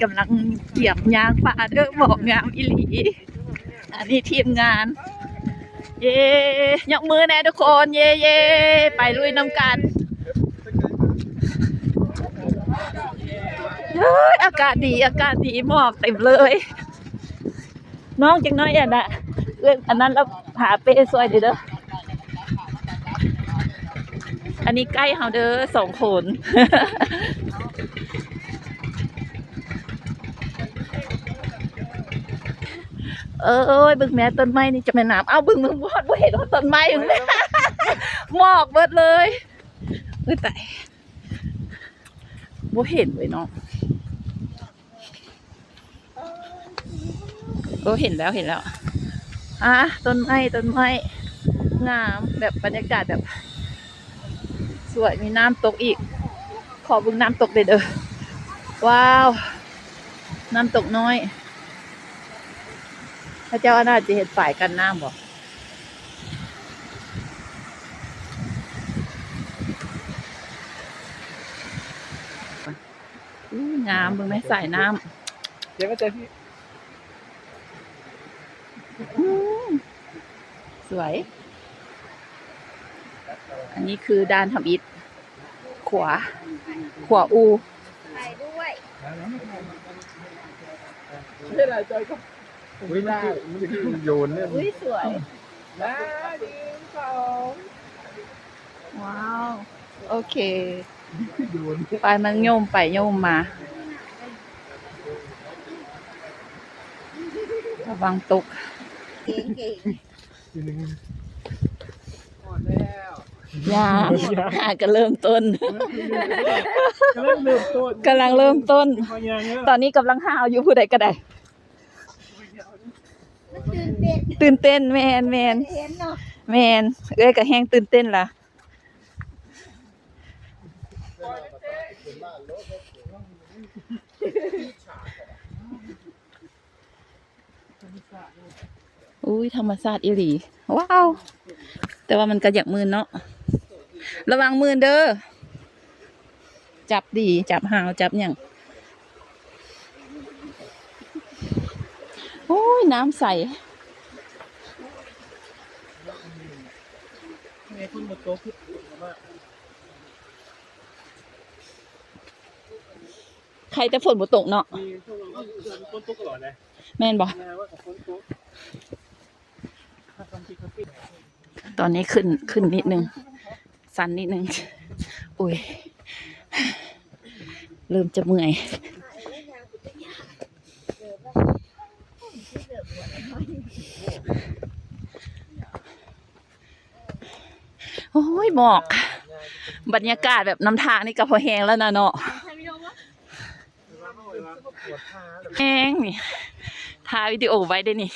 กำลังเกี่ยมยางป่าเด้อบอกงามอีหลีอันนี้ทีมงานเย่ยกมือแน่ทุกคนเย่เย่ไปลุยน้ำกันเฮ้ยอากาศดีหมอกเต็มเลยน้องจังน้อยอ่ะนะอันนั้นเราหาเป้ซอยเด้ออันนี้ใกล้เฮาเด้อ2 คนเอ้ยบึงแม่ต้นไม้นี่จะแม่น้ำเอาบึงวอดบ่เห็นว่าต้นไม้อยู่เลยหมอกเบิดเลยแต่บ่เห็นเลยเนาะเห็นแล้วต้นไม้งามแบบบรรยากาศแบบสวยมีน้ำตกอีกขอบึงน้ำตกเด้อว้าวน้ำตกน้อยพระเจ้าน่าจะเห็นฝ่ายกันน้ำบอกงามบึงไหมสายน้ำเดี๋ยวมาเจอพี่สวยอันนี้คือด้านทำอิฐขวาอูถ่ายด้วย ไม่ได้ใจก็ไม่ได้ไม่ได้โยนเนี่ย อุ้ยสวยนะดีสอง ว้าวโอเคโยนไปมันโยมไปโยมมาระวังตกเก่งทีนึงหมดแล้ว ยาก็เริ่มต้นกำลังเริ่มต้นตอนนี้กำลังห้าวอยู่ผู้ใดก็ได้ตื่นเต้นแมนเห็นเนาะเอ้ยก็แห้งตื่นเต้นล่ะอุ้ยธรรมชาติอีหลีว้าวแต่ว่ามันก็อยากมืนเนาะระวังมือเด้อจับดีจับหาวจับอย่างโอ้ยน้ำใสใครจะฝนบ่ตกเนาะแม่นบ่ตอนนี้ขึ้นนิดนึงสันนิดนึงอุ้ยเริ่มจะเมื่อยโอ้ยหมอกบรรยากาศแบบน้ำทางนี่ก็พอแห้งแล้วนะเนาะแห้งนี่ถ่ายวิดีโอไว้ได้นี่